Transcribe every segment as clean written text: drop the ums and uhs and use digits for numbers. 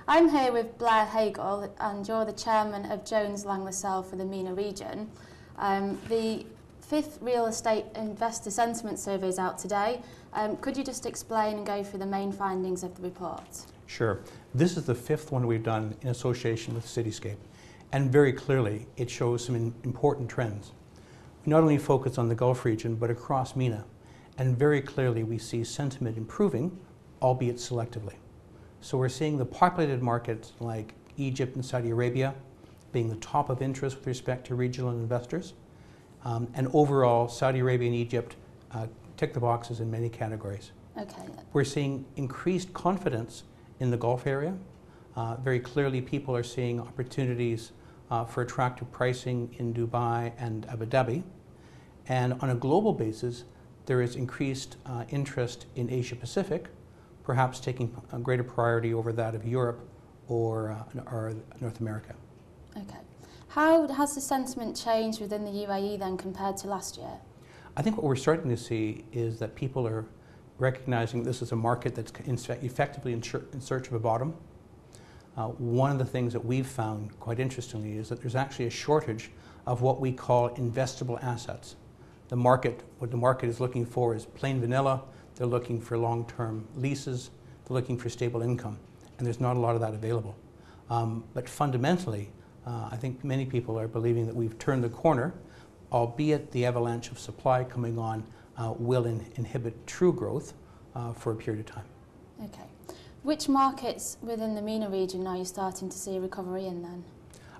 I'm here with Blair Hagkull, and you're the chairman of Jones Lang LaSalle for the MENA region. The fifth real estate investor sentiment survey is out today. Could you just explain and go through the main findings of the report? Sure. This is the fifth one we've done in association with Cityscape, and very clearly it shows some important trends. We not only focus on the Gulf region, but across MENA, and very clearly we see sentiment improving, albeit selectively. So we're seeing the populated markets like Egypt and Saudi Arabia being the top of interest with respect to regional investors. And overall, Saudi Arabia and Egypt tick the boxes in many categories. Okay. We're seeing increased confidence in the Gulf area. Very clearly, people are seeing opportunities for attractive pricing in Dubai and Abu Dhabi. And on a global basis, there is increased interest in Asia Pacific, perhaps taking a greater priority over that of Europe or North America. Okay. How has the sentiment changed within the UAE then compared to last year? I think what we're starting to see is that people are recognizing this is a market that's effectively in search of a bottom. One of the things that we've found quite interestingly is that there's actually a shortage of what we call investable assets. What the market is looking for is plain vanilla. They're looking for long-term leases. They're looking for stable income, and there's not a lot of that available. But fundamentally, I think many people are believing that we've turned the corner, albeit the avalanche of supply coming on will inhibit true growth for a period of time. Okay. Which markets within the MENA region are you starting to see a recovery in then?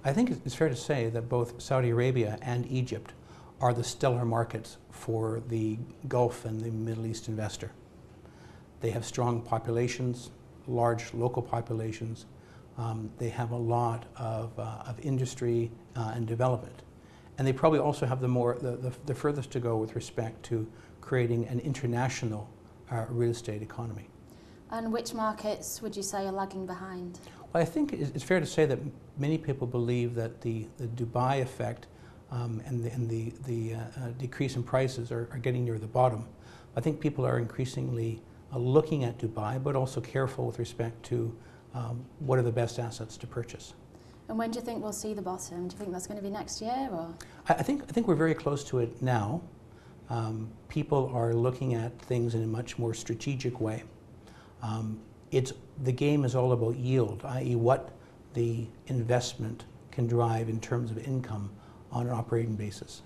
I think it's fair to say that both Saudi Arabia and Egypt are the stellar markets for the Gulf and the Middle East investor. They have strong populations, large local populations. They have a lot of industry and development. And they probably also have the furthest to go with respect to creating an international real estate economy. And which markets would you say are lagging behind? Well, I think it's fair to say that many people believe that the Dubai effect and the decrease in prices are getting near the bottom. I think people are increasingly looking at Dubai, but also careful with respect to what are the best assets to purchase. And when do you think we'll see the bottom? Do you think that's going to be next year, or? I think we're very close to it now. People are looking at things in a much more strategic way. The game is all about yield, i.e. what the investment can drive in terms of income on an operating basis.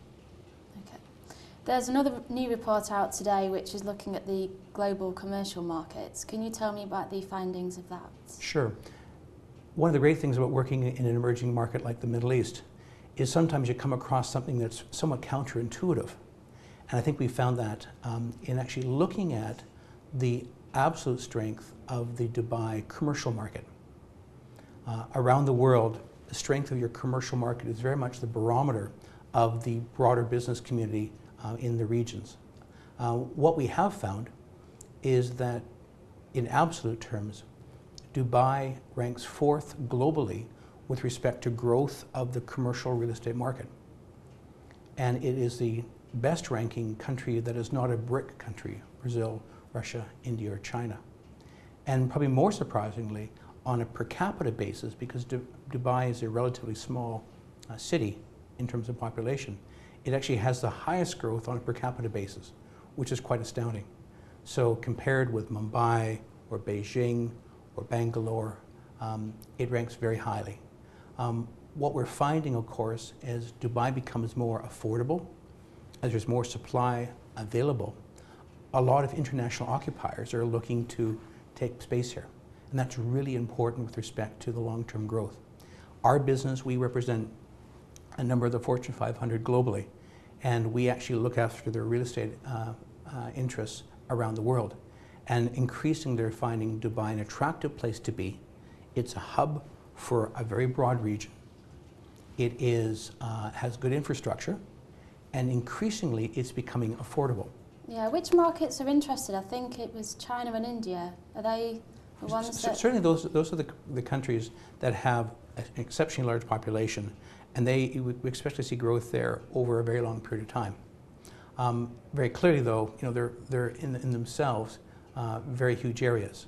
Okay. There's another new report out today which is looking at the global commercial markets. Can you tell me about the findings of that? Sure. One of the great things about working in an emerging market like the Middle East is sometimes you come across something that's somewhat counterintuitive. And I think we found that in actually looking at the absolute strength of the Dubai commercial market. Around the world, the strength of your commercial market is very much the barometer of the broader business community in the regions. What we have found is that in absolute terms, Dubai ranks fourth globally with respect to growth of the commercial real estate market. And it is the best ranking country that is not a BRIC country, Brazil, Russia, India, or China. And probably more surprisingly, on a per capita basis, because Dubai is a relatively small city in terms of population, it actually has the highest growth on a per capita basis, which is quite astounding. So compared with Mumbai or Beijing or Bangalore, it ranks very highly. What we're finding, of course, as Dubai becomes more affordable, as there's more supply available, a lot of international occupiers are looking to take space here. And that's really important with respect to the long-term growth. Our business, we represent a number of the Fortune 500 globally, and we actually look after their real estate interests around the world. And increasingly they're finding Dubai an attractive place to be. It's a hub for a very broad region. It has good infrastructure, and increasingly it's becoming affordable. Yeah, which markets are interested? I think it was China and India. Are they the ones that... Certainly those are the countries that have an exceptionally large population, and we expect to see growth there over a very long period of time. Very clearly though, they're in themselves very huge areas.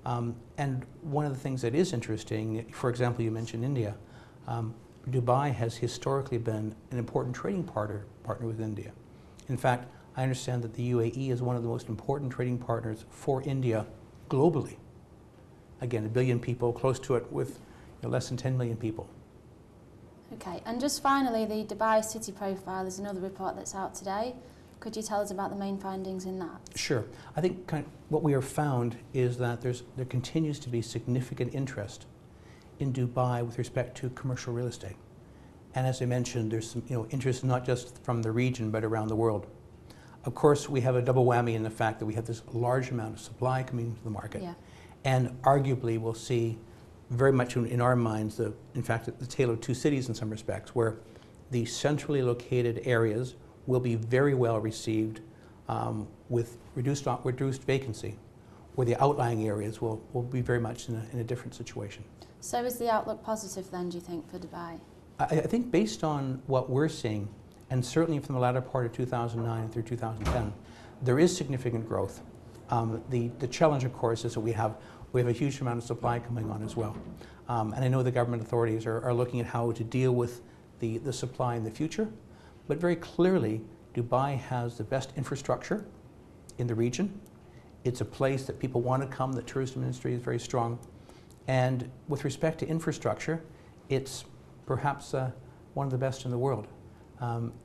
And one of the things that is interesting, for example, you mentioned India. Dubai has historically been an important trading partner with India. In fact, I understand that the UAE is one of the most important trading partners for India globally. Again, 1 billion people, close to it with less than 10 million people. Okay, and just finally, the Dubai City Profile is another report that's out today. Could you tell us about the main findings in that? Sure. I think what we have found is that there continues to be significant interest in Dubai with respect to commercial real estate. And as I mentioned, there's some interest not just from the region but around the world. Of course, we have a double whammy in the fact that we have this large amount of supply coming into the market. Yeah. And arguably we'll see very much in our minds, in fact, the tale of two cities in some respects, where the centrally located areas will be very well received with reduced vacancy, where the outlying areas will be very much in a different situation. So is the outlook positive then, do you think, for Dubai? I think based on what we're seeing, and certainly from the latter part of 2009 through 2010, there is significant growth. The challenge, of course, is that we have a huge amount of supply coming on as well. And I know the government authorities are looking at how to deal with the supply in the future. But very clearly, Dubai has the best infrastructure in the region. It's a place that people want to come. The tourism industry is very strong. And with respect to infrastructure, it's perhaps one of the best in the world.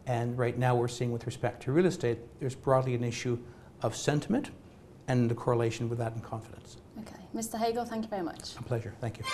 And right now we're seeing with respect to real estate, there's broadly an issue of sentiment and the correlation with that and confidence. Okay. Mr. Hagkull, thank you very much. A pleasure. Thank you.